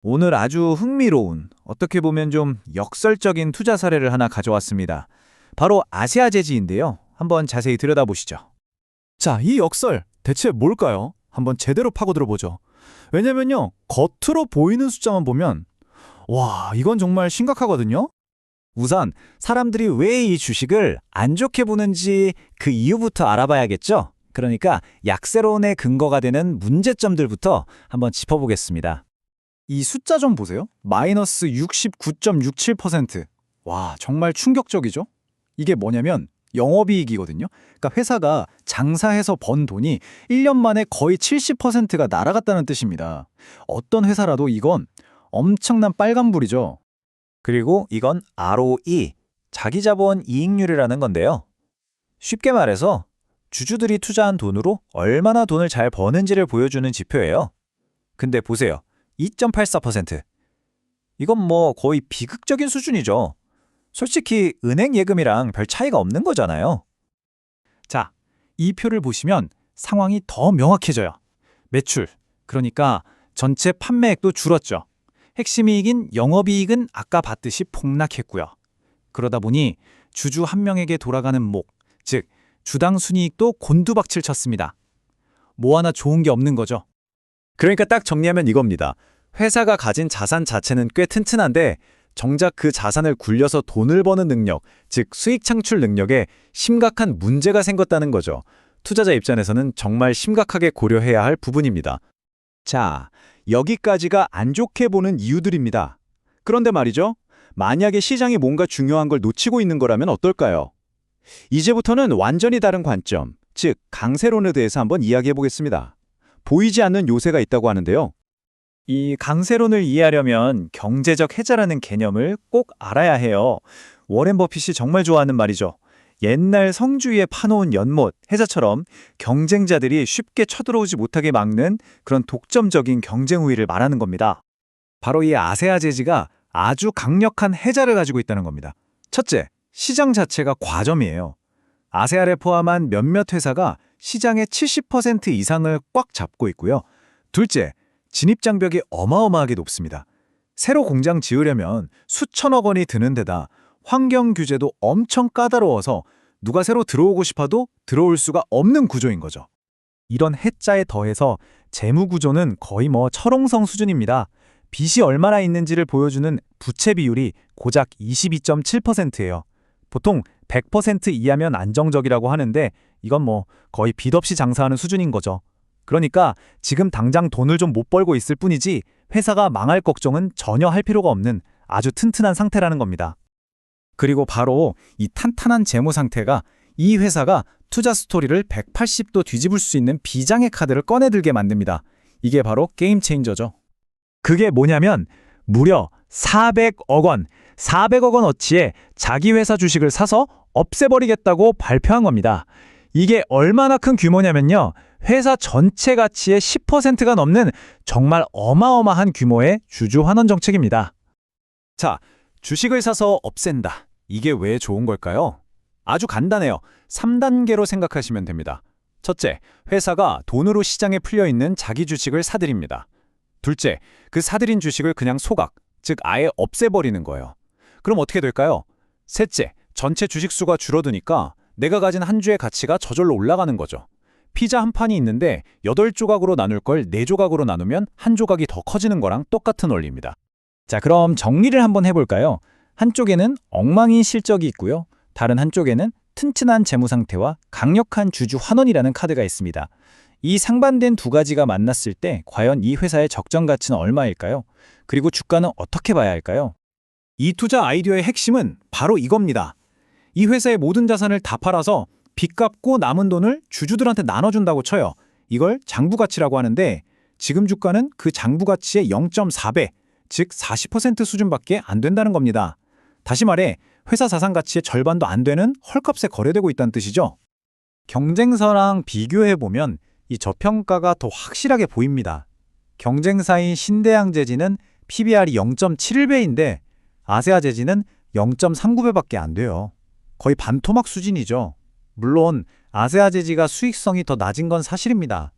오늘 아주 흥미로운, 어떻게 보면 좀 역설적인 투자 사례를 하나 가져왔습니다. 바로 아시아 제지인데요. 한번 자세히 들여다보시죠. 자, 이 역설 대체 뭘까요? 한번 제대로 파고들어보죠. 왜냐면요, 겉으로 보이는 숫자만 보면 와, 이건 정말 심각하거든요. 우선 사람들이 왜 이 주식을 안 좋게 보는지 그 이유부터 알아봐야겠죠? 그러니까 약세론의 근거가 되는 문제점들부터 한번 짚어보겠습니다. 이 숫자 좀 보세요. 마이너스 69.67%. 와, 정말 충격적이죠? 이게 뭐냐면 영업이익이거든요. 그러니까 회사가 장사해서 번 돈이 1년 만에 거의 70%가 날아갔다는 뜻입니다. 어떤 회사라도 이건 엄청난 빨간불이죠. 그리고 이건 ROE, 자기자본 이익률이라는 건데요. 쉽게 말해서 주주들이 투자한 돈으로 얼마나 돈을 잘 버는지를 보여주는 지표예요. 근데 보세요. 2.84%. 이건 뭐 거의 비극적인 수준이죠. 솔직히 은행 예금이랑 별 차이가 없는 거잖아요. 자, 이 표를 보시면 상황이 더 명확해져요. 매출, 그러니까 전체 판매액도 줄었죠. 핵심 이익인 영업이익은 아까 봤듯이 폭락했고요. 그러다 보니 주주 한 명에게 돌아가는 목, 즉 주당 순이익도 곤두박질 쳤습니다. 뭐 하나 좋은 게 없는 거죠. 그러니까 딱 정리하면 이겁니다. 회사가 가진 자산 자체는 꽤 튼튼한데 정작 그 자산을 굴려서 돈을 버는 능력, 즉 수익 창출 능력에 심각한 문제가 생겼다는 거죠. 투자자 입장에서는 정말 심각하게 고려해야 할 부분입니다. 자, 여기까지가 안 좋게 보는 이유들입니다. 그런데 말이죠. 만약에 시장이 뭔가 중요한 걸 놓치고 있는 거라면 어떨까요? 이제부터는 완전히 다른 관점, 즉 강세론에 대해서 한번 이야기해 보겠습니다. 보이지 않는 요새가 있다고 하는데요. 이 강세론을 이해하려면 경제적 해자라는 개념을 꼭 알아야 해요. 워렌 버핏이 정말 좋아하는 말이죠. 옛날 성주위에 파놓은 연못, 해자처럼 경쟁자들이 쉽게 쳐들어오지 못하게 막는 그런 독점적인 경쟁 우위를 말하는 겁니다. 바로 이 아세아 제지가 아주 강력한 해자를 가지고 있다는 겁니다. 첫째, 시장 자체가 과점이에요. 아세아를 포함한 몇몇 회사가 시장의 70% 이상을 꽉 잡고 있고요. 둘째, 진입장벽이 어마어마하게 높습니다. 새로 공장 지으려면 수천억 원이 드는 데다 환경 규제도 엄청 까다로워서 누가 새로 들어오고 싶어도 들어올 수가 없는 구조인 거죠. 이런 해자에 더해서 재무 구조는 거의 철옹성 수준입니다. 빚이 얼마나 있는지를 보여주는 부채 비율이 고작 22.7%예요. 보통 100% 이하면 안정적이라고 하는데 이건 거의 빚 없이 장사하는 수준인 거죠. 그러니까 지금 당장 돈을 좀 못 벌고 있을 뿐이지 회사가 망할 걱정은 전혀 할 필요가 없는 아주 튼튼한 상태라는 겁니다. 그리고 바로 이 탄탄한 재무 상태가 이 회사가 투자 스토리를 180도 뒤집을 수 있는 비장의 카드를 꺼내들게 만듭니다. 이게 바로 게임 체인저죠. 그게 뭐냐면 무려 400억 원, 400억 원어치의 자기 회사 주식을 사서 없애버리겠다고 발표한 겁니다. 이게 얼마나 큰 규모냐면요. 회사 전체 가치의 10%가 넘는 정말 어마어마한 규모의 주주 환원 정책입니다. 자, 주식을 사서 없앤다. 이게 왜 좋은 걸까요? 아주 간단해요. 3단계로 생각하시면 됩니다. 첫째, 회사가 돈으로 시장에 풀려있는 자기 주식을 사들입니다. 둘째, 그 사들인 주식을 그냥 소각, 즉 아예 없애버리는 거예요. 그럼 어떻게 될까요? 셋째, 전체 주식 수가 줄어드니까 내가 가진 한 주의 가치가 저절로 올라가는 거죠. 피자 한 판이 있는데 8조각으로 나눌 걸 4조각으로 나누면 한 조각이 더 커지는 거랑 똑같은 원리입니다. 자, 그럼 정리를 한번 해볼까요? 한쪽에는 엉망인 실적이 있고요. 다른 한쪽에는 튼튼한 재무 상태와 강력한 주주 환원이라는 카드가 있습니다. 이 상반된 두 가지가 만났을 때 과연 이 회사의 적정 가치는 얼마일까요? 그리고 주가는 어떻게 봐야 할까요? 이 투자 아이디어의 핵심은 바로 이겁니다. 이 회사의 모든 자산을 다 팔아서 빚 갚고 남은 돈을 주주들한테 나눠준다고 쳐요. 이걸 장부가치라고 하는데 지금 주가는 그 장부가치의 0.4배, 즉 40% 수준밖에 안 된다는 겁니다. 다시 말해 회사 자산 가치의 절반도 안 되는 헐값에 거래되고 있다는 뜻이죠. 경쟁사랑 비교해보면 이 저평가가 더 확실하게 보입니다. 경쟁사인 신대양제지는 PBR이 0.71배인데 아세아제지는 0.39배밖에 안 돼요. 거의 반토막 수준이죠. 물론 아세아제지가 수익성이 더 낮은 건 사실입니다.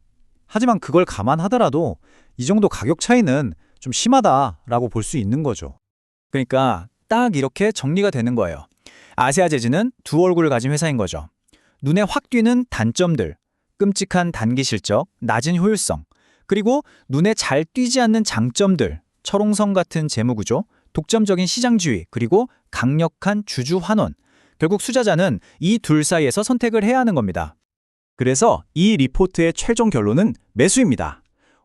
하지만 그걸 감안하더라도 이 정도 가격 차이는 좀 심하다라고 볼 수 있는 거죠. 그러니까 딱 이렇게 정리가 되는 거예요. 아세아제즈는 두 얼굴을 가진 회사인 거죠. 눈에 확 띄는 단점들, 끔찍한 단기 실적, 낮은 효율성, 그리고 눈에 잘 띄지 않는 장점들, 철옹성 같은 재무구조, 독점적인 시장지위, 그리고 강력한 주주 환원. 결국 투자자는 이 둘 사이에서 선택을 해야 하는 겁니다. 그래서 이 리포트의 최종 결론은 매수입니다.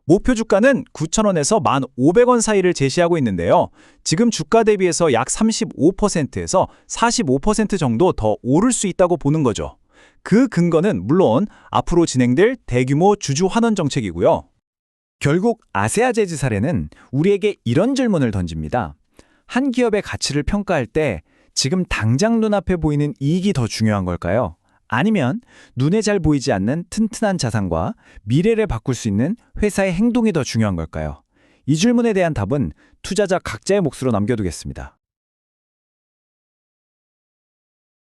목표 주가는 9,000원에서 1,500원 사이를 제시하고 있는데요. 지금 주가 대비해서 약 35%에서 45% 정도 더 오를 수 있다고 보는 거죠. 그 근거는 물론 앞으로 진행될 대규모 주주 환원 정책이고요. 결국 아세아제즈 사례는 우리에게 이런 질문을 던집니다. 한 기업의 가치를 평가할 때 지금 당장 눈앞에 보이는 이익이 더 중요한 걸까요? 아니면 눈에 잘 보이지 않는 튼튼한 자산과 미래를 바꿀 수 있는 회사의 행동이 더 중요한 걸까요? 이 질문에 대한 답은 투자자 각자의 몫으로 남겨두겠습니다.